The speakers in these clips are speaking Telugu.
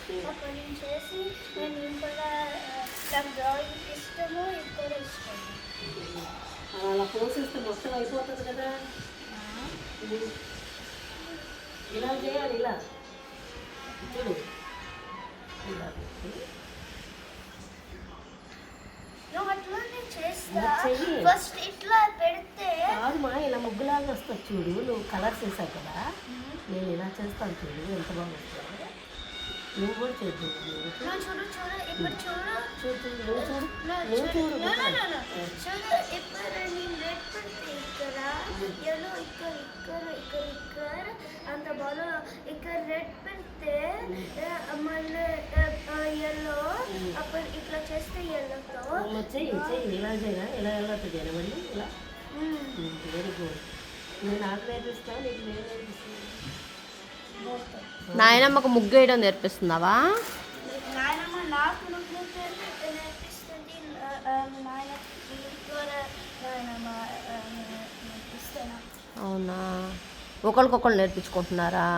అప్పుడు నేను చేసి నేను కూడా నాకు డ్రాయింగ్ ఇష్టము ఇక్కడ ఇష్టము. అలా పోసేస్తే మొత్తం అయిపోతుంది కదా. ఇలా చేయాలి, ఇలా చూడు, ఇలా అట్లానే చేస్తా. ఫస్ట్ ఇట్లా పెడితే కాదుమా, ఇలా ముగ్గులాగా వస్తుంది చూడు. నువ్వు కలర్స్ వేసావు కదా, నేను ఇలా చేస్తాను చూడు, ఎంత బాగా వస్తుంది. నువ్వు కూడా చేద్దాం. చూడు చూడు ఇప్పుడు చూడు చూడు నువ్వు చూడు, నువ్వు చూడు. చూడు ఇప్పుడు నేను రెడ్ పెడితే ఇక్కడ ఎల్లో, ఇక్కడ ఇక్కడ ఇక్కడ ఇక్కడ అంత బాగా, ఇక్కడ రెడ్ పెడితే మళ్ళీ ఎల్లో, అప్పుడు ఇట్లా చేస్తే ఎల్లోతో చెయ్యి చెయ్యి, ఇలా చేయరా, ఇలా ఎలా చేయాలి మళ్ళీ ఇలా. Very good. నేను నాకు నేర్పిస్తాను, నీకు నేను నేర్పిస్తాను. నాయనమ్మకు ముగ్గు వేయడం నేర్పిస్తున్నావా? నాయనమ్మ నాకు ముగ్గు నేర్పిస్తుంది, నేర్పిస్తాను. అవునా, ఒకరికొకరు నేర్పించుకుంటున్నారా?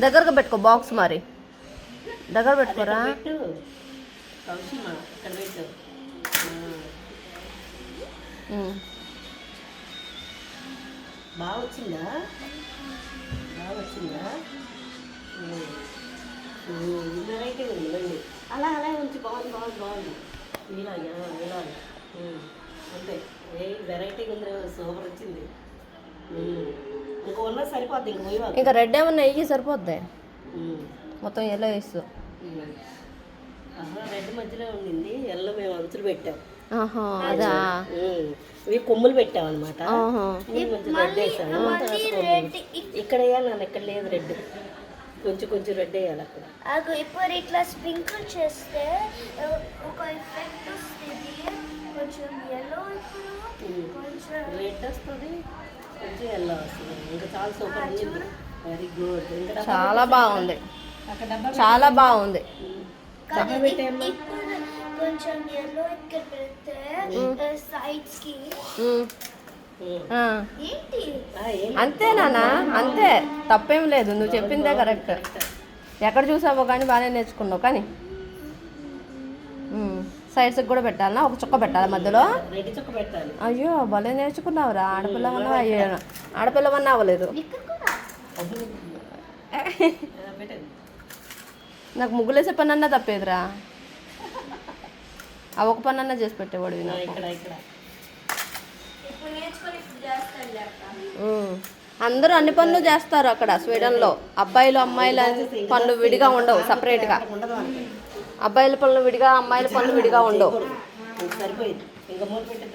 దగ్గరగా పెట్టుకో బాక్స్, మరి దగ్గర పెట్టుకోరా. పెట్టు కౌశిమా, ఇక్కడ పెట్టు. బాగా వచ్చిందా? బాగా వచ్చిందా? వెరైటీ ఉంది మళ్ళీ. అలా అలా ఉంచి, బాగుంది బాగుంది బాగుంది. ఇలా ఇలా అంతే. ఏ వెరైటీగా ఉంది, సూపర్ వచ్చింది. ఇంకా ఉన్న సరిపోద్ది, ఇంక పోయి ఇంకా రెడ్ ఏమన్నా వేయి సరిపోద్ది, మొత్తం ఎల్లో వేస్తూ. రెడ్ మధ్యలో ఉండింది, ఎల్లో మేము అంచులు పెట్టాం. అదా, ఇవి కొమ్ములు పెట్టామన్నమాట. రెడ్ వేసాను, ఇక్కడ వేయాలి నన్ను, ఇక్కడ లేదు రెడ్, కొంచెం కొంచెం రెడ్ వేయాలి అక్కడ. ఇప్పుడు ఇట్లా స్ప్రింకిల్ చేస్తే ఒక ఎఫెక్ట్ వస్తుంది, కొంచెం ఎల్లో, ఇప్పుడు కొంచెం రెడ్ వస్తుంది, కొంచెం ఎల్లో వస్తుంది. ఇంకా చాలా సూపర్ ఉంది. Very good. ఇంకా చాలా బాగుంది, చాలా బాగుంది. కొంచెం ఎల్లో ఇక్కడ పెడితే సైడ్స్ కి ఏంటి అంతే నాన్న, అంతే, తప్పేం లేదు, నువ్వు చెప్పిందే కరెక్ట్. ఎక్కడ చూసావో కానీ బాగానే నేర్చుకున్నావు. కానీ సైడ్స్కి కూడా పెట్టాలనా, ఒక చుక్క పెట్టాలి మధ్యలో. అయ్యో భలే నేర్చుకున్నావురా, ఆడపిల్లవన్నా. అయ్యో ఆడపిల్లవన్నా అవ్వలేదు. నాకు ముగ్గులేసే పని అన్నా తప్పేదిరా, ఆ ఒక పని అన్నా చేసి పెట్టేవాడు నాకు. అందరూ అన్ని పనులు చేస్తారు అక్కడ స్వీడన్లో. అబ్బాయిలు అమ్మాయిల పనులు విడిగా ఉండవు, సపరేట్గా. అబ్బాయిల పనులు విడిగా, అమ్మాయిల పనులు విడిగా ఉండవు. సరిపోయింది. ఇంకా మూడు పెట్టే